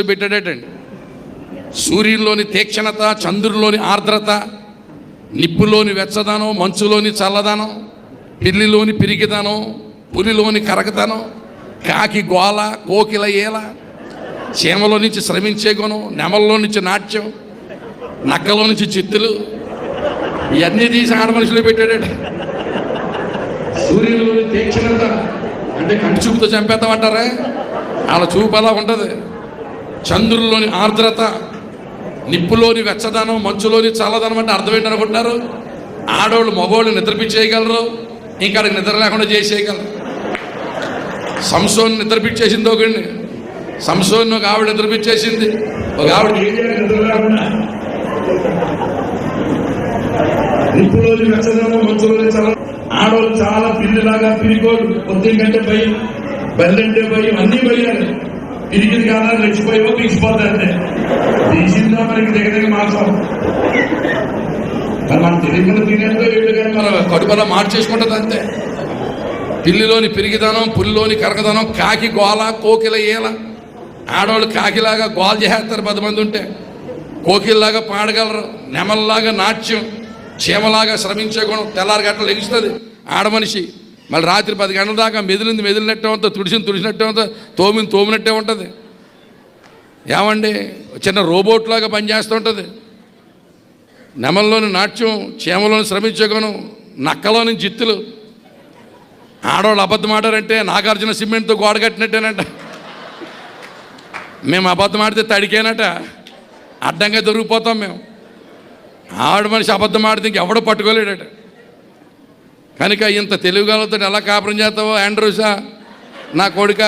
పెట్టాడటండి. సూర్యుల్లోని తీక్షణత, చంద్రుల్లోని ఆర్ద్రత, నిప్పులోని వెచ్చదనం, మంచులోని చల్లదనం, పిల్లిలోని పిరికిదనం, పులిలోని కరకతనం, కాకి గోల, కోకిల ఏల, చీమలో నుంచి శ్రమించే గుణం, నెమల్లో నుంచి నాట్యం, నక్కలో నుంచి చిత్తులు, ఇవన్నీ తీసి ఆడ మనుషులు పెట్టాడట. సూర్యులోని తీక్షణత అంటే కంటి చూపుతో చంపేద్దామంటారా? అలా చూపు అలా ఉంటుంది. చంద్రుల్లోని ఆర్ద్రత, నిప్పులోని వెచ్చదనం, మంచులోని చల్లదనం అంటే అర్థం ఏంటనుకుంటున్నారు? ఆడవాళ్ళు మగవాళ్ళు నిద్రపించేయగలరు, ఇంకా అక్కడికి నిద్ర లేకుండా చేసేయగలరు. సంసోన్ నిద్రపించేసింది ఒకడిని, సంసోన్ ఒక ఆవిడ నిద్రపించేసింది, ఒక ఆవిడ నిద్ర లేకుండా. నిప్పులోని వెచ్చదనం, మంచులోని చల్ల. ఆడవాళ్ళు చాలా పిల్లిలాగా పిరిగోడు, పొద్దున్న కంటే భయం, బెల్లంటే భయం, అన్నీ భయాలు. పిరికిది కాదా రెచ్చిపోయావో తీసిపోతాయంటే తీసిందా మనకి దగ్గర మాసం. మరి మనం తెలియకుండా తినేందుకు వీళ్ళు కానీ మన కడుపులా మార్చేసుకుంటుంది అంతే. పిల్లిలోని పిరిగిదనం, పులిలోని కరకదనం, కాకి గోల, కోకిల ఏల. ఆడవాళ్ళు కాకిలాగా గోల చేస్తారు 10 మంది ఉంటే, కోకిల్లాగా పాడగలరు, నెమల్లాగా నాట్యం, చీమలాగా శ్రమించే గుణం. తెల్లారి గంటలు లెగుస్తుంది ఆడమనిషి, మళ్ళీ రాత్రి 10 గంటల దాకా మెదిలినట్టే ఉంటుంది, తుడిసినట్టే ఉంటుంది, తోమినట్టే ఉంటుంది. ఏమండి, చిన్న రోబోట్లాగా పనిచేస్తూ ఉంటుంది. నెమల్లోని నాట్యం, చీమలోని శ్రమించే గుణం, నక్కలోని జిత్తులు. ఆడవాళ్ళు అబద్ధం ఆడారంటే నాగార్జున సిమెంట్తో గోడ కట్టినట్టేనట. మేము అబద్ధం ఆడితే తడికేనట, అడ్డంగా దొరికిపోతాం మేము. ఆవిడ మనిషి అబద్ధం ఆడితే ఇంకెవడో పట్టుకోలేడట. కనుక ఇంత తెలివిగలతో ఎలా కాపురం చేస్తావో ఆండ్రూసా నా కొడుక.